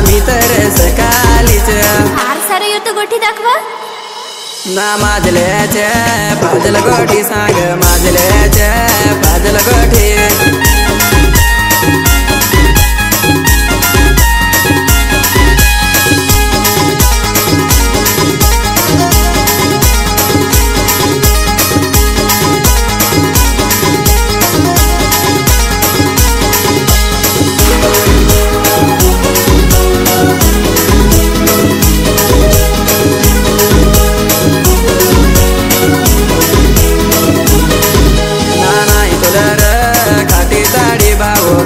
मी तर सकाळीच फार सारं येतो गोठी दाखवा ना माझल्याच्या पाजल गोठी सांग माझल्याच्या पाजल गोठी खाटी ताडी भाऊ